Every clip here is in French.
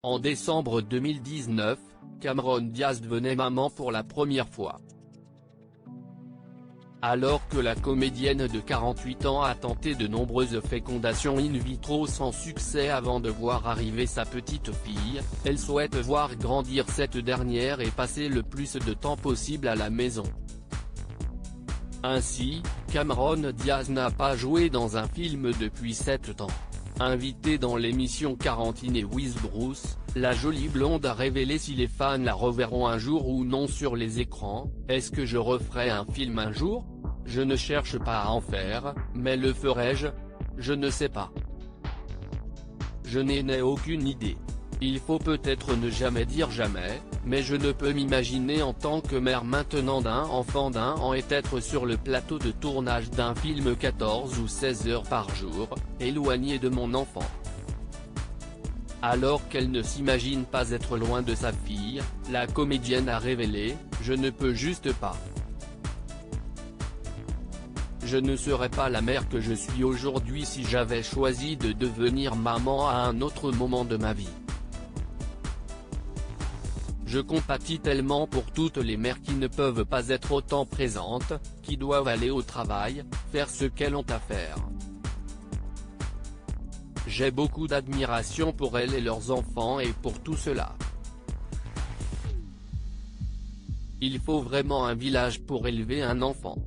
En décembre 2019, Cameron Diaz devenait maman pour la première fois. Alors que la comédienne de 48 ans a tenté de nombreuses fécondations in vitro sans succès avant de voir arriver sa petite fille, elle souhaite voir grandir cette dernière et passer le plus de temps possible à la maison. Ainsi, Cameron Diaz n'a pas joué dans un film depuis 7 ans. Invitée dans l'émission Quarantine with Bruce, la jolie blonde a révélé si les fans la reverront un jour ou non sur les écrans. « Est-ce que je referai un film un jour ? Je ne cherche pas à en faire, mais le ferai-je ? Je ne sais pas. Je n'ai aucune idée. Il faut peut-être ne jamais dire jamais, mais je ne peux m'imaginer en tant que mère maintenant d'un enfant d'1 an et être sur le plateau de tournage d'un film 14 ou 16 heures par jour, éloignée de mon enfant. » Alors qu'elle ne s'imagine pas être loin de sa fille, la comédienne a révélé « Je ne peux juste pas. Je ne serais pas la mère que je suis aujourd'hui si j'avais choisi de devenir maman à un autre moment de ma vie. Je compatis tellement pour toutes les mères qui ne peuvent pas être autant présentes, qui doivent aller au travail, faire ce qu'elles ont à faire. J'ai beaucoup d'admiration pour elles et leurs enfants et pour tout cela. Il faut vraiment un village pour élever un enfant.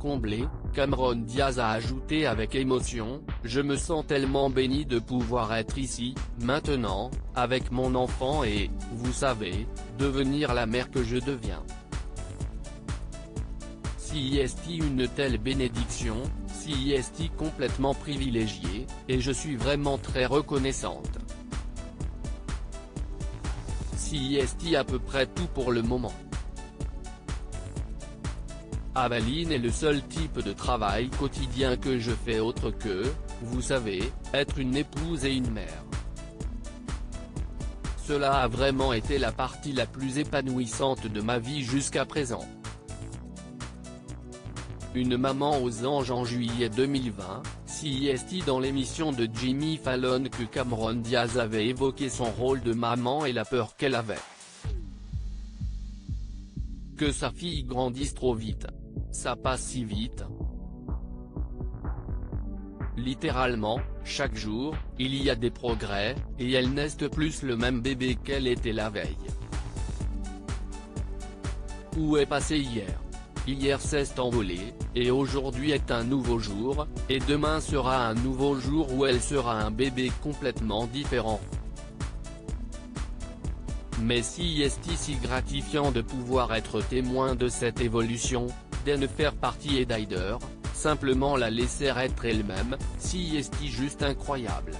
Comblé, Cameron Diaz a ajouté avec émotion, « Je me sens tellement béni de pouvoir être ici, maintenant, avec mon enfant et, vous savez, devenir la mère que je deviens. Si est une telle bénédiction, si est complètement privilégiée, et je suis vraiment très reconnaissante. Si est à peu près tout pour le moment. Avaline est le seul type de travail quotidien que je fais autre que, vous savez, être une épouse et une mère. Cela a vraiment été la partie la plus épanouissante de ma vie jusqu'à présent. » Une maman aux anges en juillet 2020, CIST dans l'émission de Jimmy Fallon que Cameron Diaz avait évoqué son rôle de maman et la peur qu'elle avait. Que sa fille grandisse trop vite. Ça passe si vite. Littéralement, chaque jour, il y a des progrès, et elle n'est plus le même bébé qu'elle était la veille. Où est passé hier ? Hier s'est envolé, et aujourd'hui est un nouveau jour, et demain sera un nouveau jour où elle sera un bébé complètement différent. Mais si gratifiant de pouvoir être témoin de cette évolution, de faire partie et d'ailleurs, simplement la laisser être elle-même, si juste incroyable.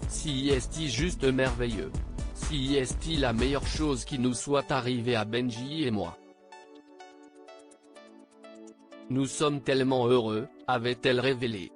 Si juste merveilleux. Si la meilleure chose qui nous soit arrivée à Benji et moi. Nous sommes tellement heureux, avait-elle révélé.